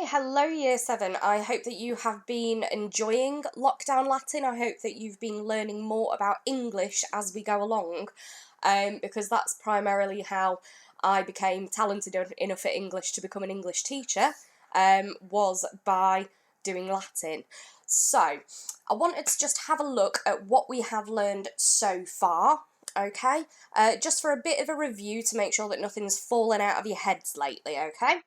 Hi, hello Year 7. I hope that you have been enjoying Lockdown Latin. I hope that you've been learning more about English as we go along, because that's primarily how I became talented enough at English to become an English teacher, was by doing Latin. So, I wanted to just have a look at what we have learned so far, okay? Just for a bit of a review to make sure that nothing's fallen out of your heads lately, okay?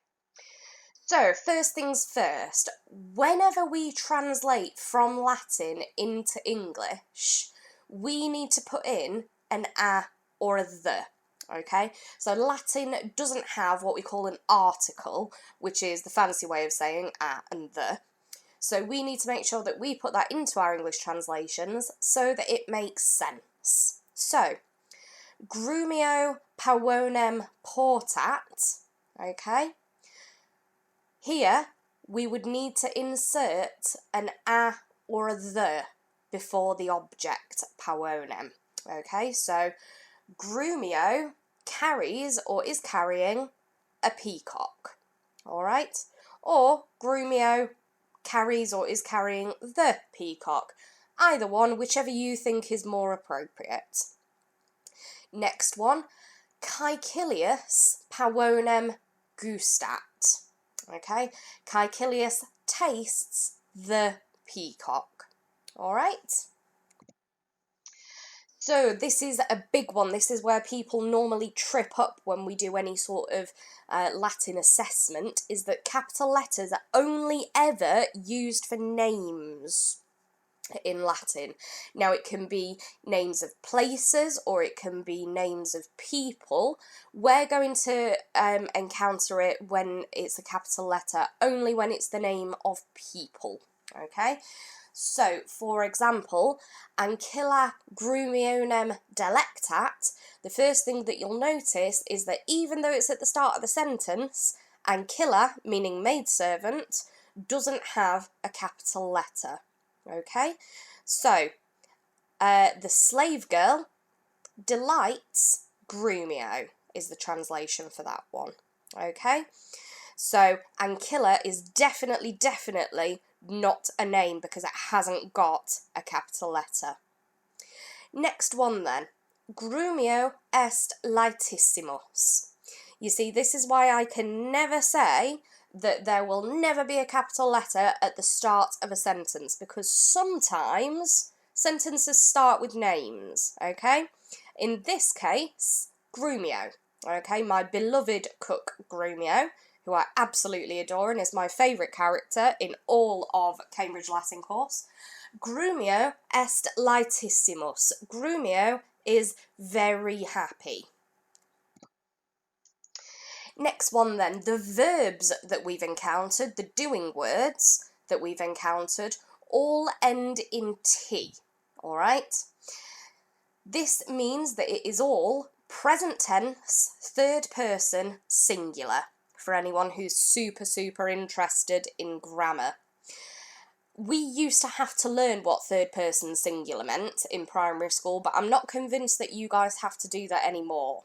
So, first things first, whenever we translate from Latin into English, we need to put in an a or a the, okay? So Latin doesn't have what we call an article, which is the fancy way of saying a and the. So we need to make sure that we put that into our English translations so that it makes sense. So, grumio pawonem portat, okay? Here, we would need to insert an a or a the before the object pawonem. Okay, so grumio carries or is carrying a peacock. Alright? Or grumio carries or is carrying the peacock. Either one, whichever you think is more appropriate. Next one, caecilius pawonem gustat. Okay, Caecilius tastes the peacock. Alright? So this is a big one. This is where people normally trip up when we do any sort of Latin assessment, is that capital letters are only ever used for names in Latin. Now it can be names of places or it can be names of people. We're going to encounter it when it's a capital letter only when it's the name of people, okay? So, for example, ancilla grumionem delectat, the first thing that you'll notice is that even though it's at the start of the sentence, ancilla, meaning maidservant, doesn't have a capital letter. Okay, so the slave girl delights grumio is the translation for that one. Okay, so ancilla is definitely not a name because it hasn't got a capital letter. Next one then, grumio est laetissimus. You see, this is why I can never say that there will never be a capital letter at the start of a sentence, because sometimes sentences start with names, okay? In this case, grumio, okay? My beloved cook Grumio, who I absolutely adore and is my favourite character in all of Cambridge Latin course. Grumio est laetissimus. Grumio is very happy. Next one then, the verbs that we've encountered, the doing words that we've encountered, all end in T, alright? This means that it is all present tense, third person, singular, for anyone who's super interested in grammar. We used to have to learn what third person singular meant in primary school, but I'm not convinced that you guys have to do that anymore.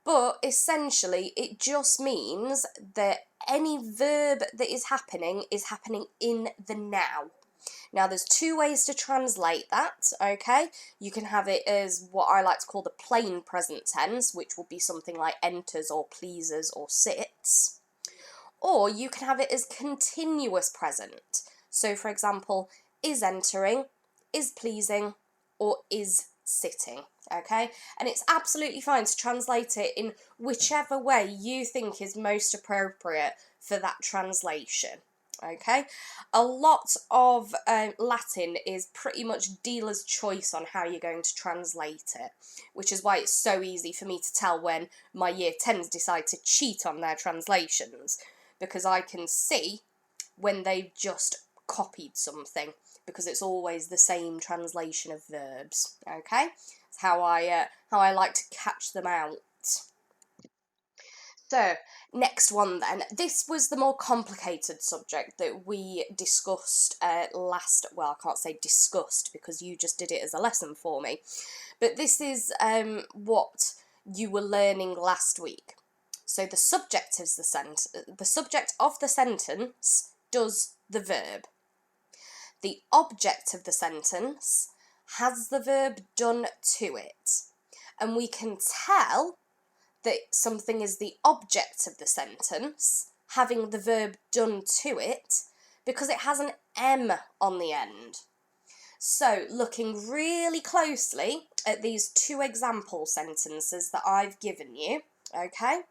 But essentially, it just means that any verb that is happening in the now. Now, there's two ways to translate that, okay? You can have it as what I like to call the plain present tense, which will be something like enters or pleases or sits. Or you can have it as continuous present. So, for example, is entering, is pleasing, or is sitting, okay? And it's absolutely fine to translate it in whichever way you think is most appropriate for that translation, okay? A lot of Latin is pretty much dealer's choice on how you're going to translate it, which is why it's so easy for me to tell when my year 10s decide to cheat on their translations, because I can see when they've just copied something, because it's always the same translation of verbs, okay? It's how I like to catch them out. So, next one then. This was the more complicated subject that we discussed well, I can't say discussed because you just did it as a lesson for me, but this is what you were learning last week. So the subject is the subject of the sentence does the verb. The object of the sentence has the verb done to it. And we can tell that something is the object of the sentence, having the verb done to it, because it has an M on the end. So, looking really closely at these two example sentences that I've given you, okay?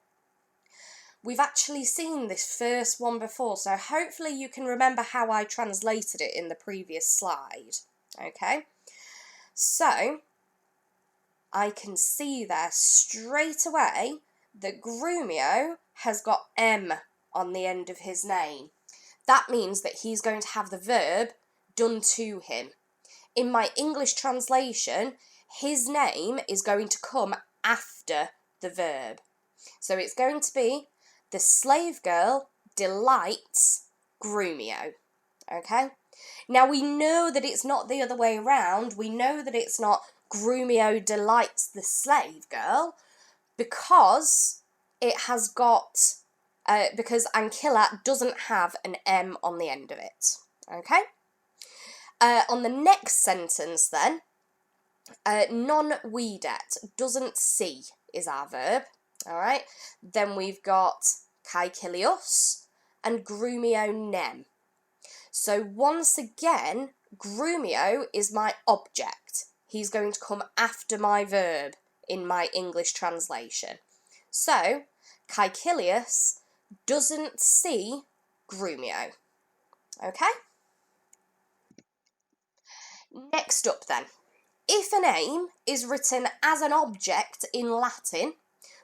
We've actually seen this first one before, so hopefully you can remember how I translated it in the previous slide, okay? So, I can see there straight away that Grumio has got M on the end of his name. That means that he's going to have the verb done to him. In my English translation, his name is going to come after the verb. So it's going to be, the slave girl delights Grumio. Okay? Now we know that it's not the other way around. We know that it's not Grumio delights the slave girl because it has got, because Ancilla doesn't have an M on the end of it. Okay? On the next sentence then, non videat, doesn't see is our verb. Alright? Then we've got Caecilius and Grumio nem. So once again, Grumio is my object. He's going to come after my verb in my English translation. So, Caecilius doesn't see Grumio. Okay? Next up then, if a name is written as an object in Latin,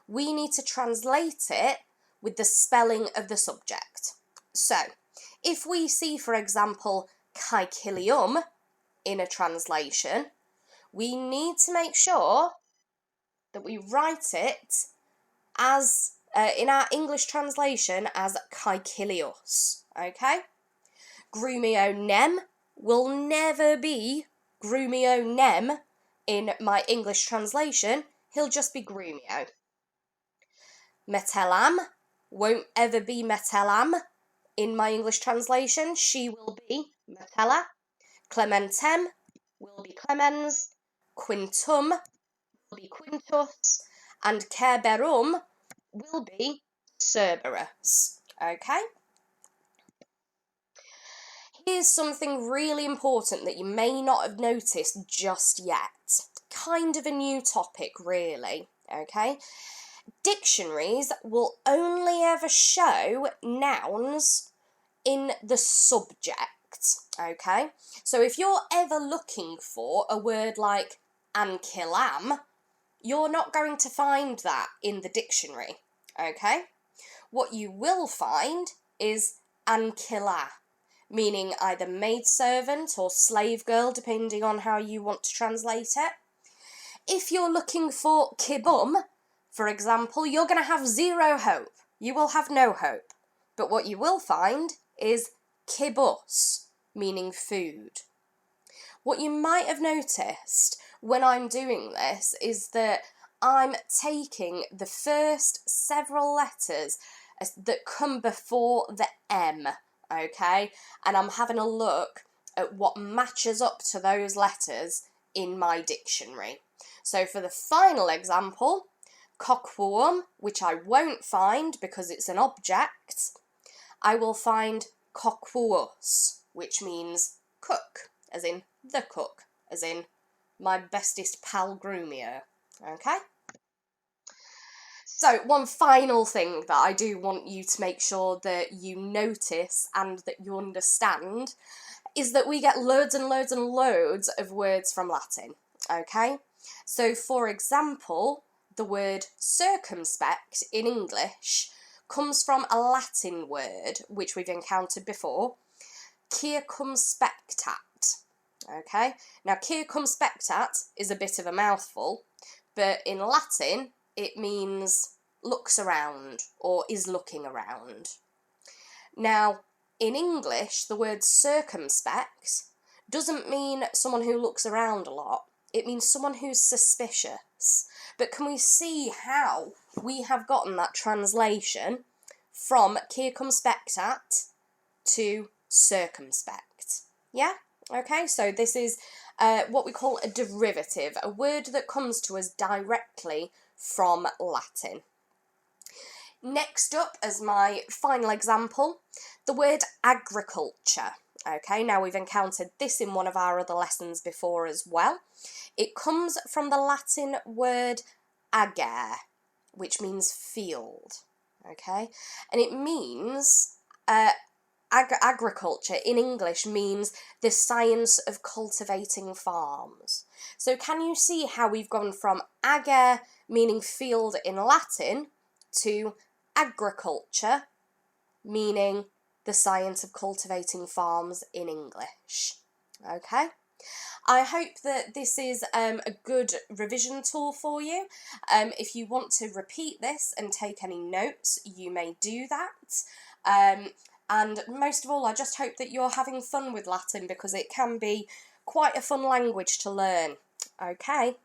we need to translate it with the spelling of the subject. So, if we see, for example, Caecilium in a translation, we need to make sure that we write it as, in our English translation, as Caecilius, okay? Grumio nem will never be Grumio nem in my English translation, he'll just be Grumio. Metellam won't ever be Metellam in my English translation, she will be Metella. Clementem will be Clemens. Quintum will be Quintus. And Cerberum will be Cerberus. Okay? Here's something really important that you may not have noticed just yet. Kind of a new topic, really. Okay? Dictionaries will only ever show nouns in the subject, okay? So if you're ever looking for a word like ancillam, you're not going to find that in the dictionary, okay? What you will find is ancilla, meaning either maidservant or slave girl, depending on how you want to translate it. If you're looking for kibum, for example, you're going to have zero hope. You will have no hope. But what you will find is kibus, meaning food. What you might have noticed when I'm doing this is that I'm taking the first several letters that come before the M, okay? And I'm having a look at what matches up to those letters in my dictionary. So for the final example, coquum, which I won't find because it's an object, I will find coquus, which means cook, as in the cook, as in my bestest pal Grumio, okay? So one final thing that I do want you to make sure that you notice and that you understand is that we get loads and loads and loads of words from Latin, okay? So for example, the word circumspect in English comes from a Latin word, which we've encountered before, circumspectat, okay? Now, circumspectat is a bit of a mouthful, but in Latin, it means looks around or is looking around. Now, in English, the word circumspect doesn't mean someone who looks around a lot. It means someone who's suspicious. But can we see how we have gotten that translation from circumspectat to circumspect. Yeah? Okay, so this is what we call a derivative, a word that comes to us directly from Latin. Next up, as my final example, the word agriculture. Okay, now we've encountered this in one of our other lessons before as well. It comes from the Latin word ager, which means field. Okay, and it means agriculture in English means the science of cultivating farms. So can you see how we've gone from ager, meaning field in Latin, to agriculture, meaning the science of cultivating farms in English? Okay? I hope that this is a good revision tool for you. If you want to repeat this and take any notes, you may do that. And most of all, I just hope that you're having fun with Latin, because it can be quite a fun language to learn. Okay.